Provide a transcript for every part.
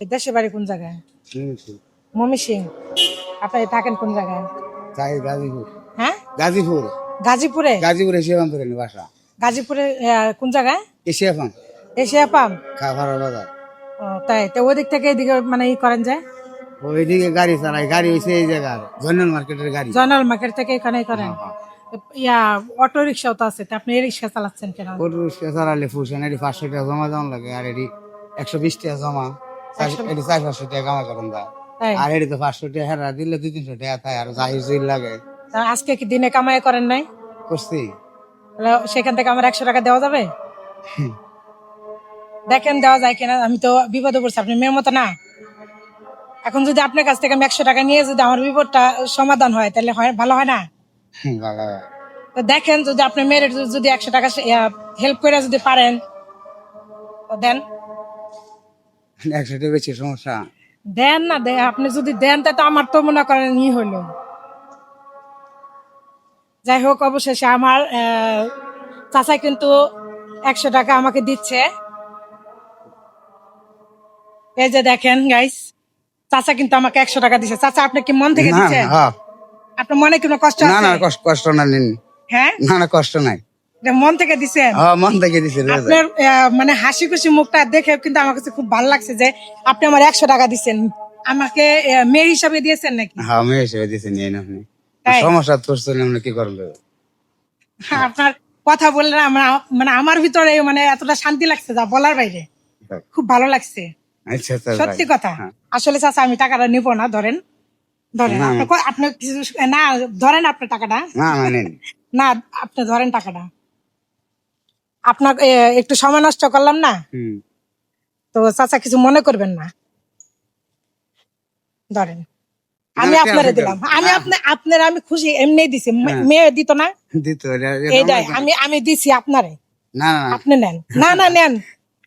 দেশের বাড়ি কোন জায়গায়? শুনেছি। ময়মনসিংহ। আপনি থাকেন কোন জায়গায়? তাই গাজীপুর। হ্যাঁ, গাজীপুর। গাজীপুরে। গাজীপুরে এশিয়াপাম ধরেন বাসা। গাজীপুরে কোন জায়গায়? এশিয়াপাম এশিয়া পাম্প। খাবার বাজার। ও তাই তো ওই দিক থেকে এদিকে মানে ই করেন যায়। ওইদিকে গাড়ি চালাই, গাড়ি হয়েছে এই জায়গার জয়নাল মার্কেটের গাড়ি। জয়নাল মার্কেট থেকে এখানে করেন। হ্যাঁ, হ্যাঁ। ইয়া অটো রিক্সাও তো আছে, তা আপনি এই রিক্সা চালাচ্ছেন কেন? অটো রিক্সা চালালে ফুসেন, এটি 500 টাকা জমা দেওয়ান লাগে, আর এটি 120 টাকা জমা, এটি 400-500 টাকা কামাই করেন যায়। তাই আর এটি তো 500 টাকা হেরা দিলে 200-300 টাকা থাকে, আর জাহির জুইল লাগে। তা আজকে কি দিনে কামাই করেন নাই? করছি। তাহলে সেখান থেকে আমার 100 টাকা দেওয়া যাবে? দেখেন দেওয়া যায় কিনা। আমি তো বিপদে পড়ছি, আপনি মেয়ের মতো না। এখন যদি আপনার কাছ থেকে আমি 100 টাকা নিয়ে যদি আমার বিপদটা সমাধান হয় তাহলে হয় ভালো হয় না? ভালো। তো দেখেন যদি আপনি মেয়ের যদি 100 টাকা হেল্প করে যদি পারেন তো দেন। 100 টাকা বেশি সমস্যা। দেন না, আপনি যদি দেন তা তো আমার তো মনে করেন ই হইলো। যাই হোক, অবশেষে আমার চাচা কিন্তু 100 টাকা আমাকে দিচ্ছে। এই যে দেখেন গাইস, চাচা কিন্তু আমাকে 100 টাকা দিচ্ছে। চাচা আপনি কি মন থেকে না, দিচ্ছেন? হ্যাঁ। আপনার মনে কোনো কষ্ট না, না, আছে? কষ্ট না নিন। হ্যাঁ, না, না, কষ্ট নাই। এটা মন থেকে দিচ্ছেন। হ্যাঁ, মন থেকে দিছে। আপনার মানে হাসি খুশি মুখটা দেখে কিন্তু আমার কাছে খুব ভালো লাগছে যে আপনি আমার 100 টাকা দিচ্ছেন। আমাকে মেয়ে হিসাবে দিয়েছেন নাকি? হ্যাঁ, মেয়ে হিসেবে দিছে নিয়ে না আপনি। তাই? সমস্যা তো হচ্ছে না, আমরা কি করবো? আপনার কথা বললে আমরা মানে আমার ভিতরে মানে এতটা শান্তি লাগছে যা বলার বাইরে। খুব ভালো লাগছে, আচ্ছা, আচ্ছা, সত্যি ভাই। কথা। হ্যাঁ। আসলে চাচা আমি টাকাটা নিবো না, ধরেন ধরেন না, আপনি কিছু না ধরেন আপনার টাকাটা। না, না, নিন। না, আপনি ধরেন টাকাটা। আপনার একটু সময় নষ্ট করলাম না, হুম। তো চাচা কিছু মনে করবেন না। ধরেন, আমি না, আপনারে কেন? দিলাম। আমি না। আপনার আমি খুশি এমনি দিছি। হ্যাঁ। মেয়ে দিত না। দিত এইটাই আমি দিছি আপনারে, না, না, আপনি নেন। না না নেন,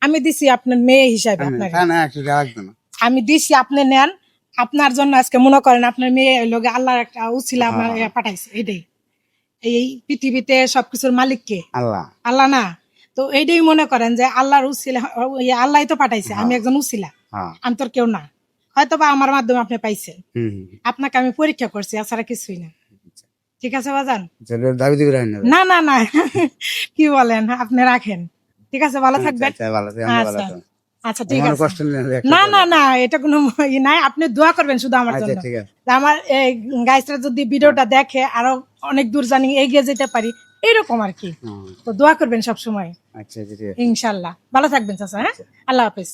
আমি দিছি আপনার মেয়ে হিসাবে আপনারে। না, না, একটু রাখবে না। আমি দিছি, আপনি নেন। আপনার জন্য আজকে মনে করেন আপনার মেয়ে লোকে আল্লাহর একটা উছিলা আপনার পাঠাইছে। এইটাই, এই পৃথিবীতে সবকিছুর মালিক কে? আল্লাহ। আল্লাহ না? তো এইটাই মনে করেন যে আল্লাহর উছিলা, আল্লাহ তো পাঠাইছে, আমি একজন উছিলা, হ্যাঁ। আমি তোর কেউ না। হয়তো বা আমার মাধ্যমে আপনি পাইছেন, হুম। আপনাকে আমি পরীক্ষা করছি, এছাড়া কিছুই না। ঠিক আছে বাজান? দাবি দিবি না। না না না, কি বলেন, আপনি রাখেন। ঠিক আছে, ভালো থাকবেন। আচ্ছা, ভালো আছে, আমরা ভালো আচ্ছা আছি। আচ্ছা, ঠিক আমার আছে। কষ্ট নেই, না না না, এটা কোনো ই নাই। আপনি দোয়া করবেন শুধু আমার আচ্ছা, জন্য। ঠিক আছে। তা আমার এই গাইসরা যদি ভিডিওটা দেখে আরো অনেক দূর জানি এগিয়ে যেতে পারি, এইরকম আর কি। হুম। তো দোয়া করবেন সব সময়, আচ্ছা, ঠিক আছে। ইনশাল্লাহ। ভালো থাকবেন চাচা। হ্যাঁ, আল্লাহ হাফেজ।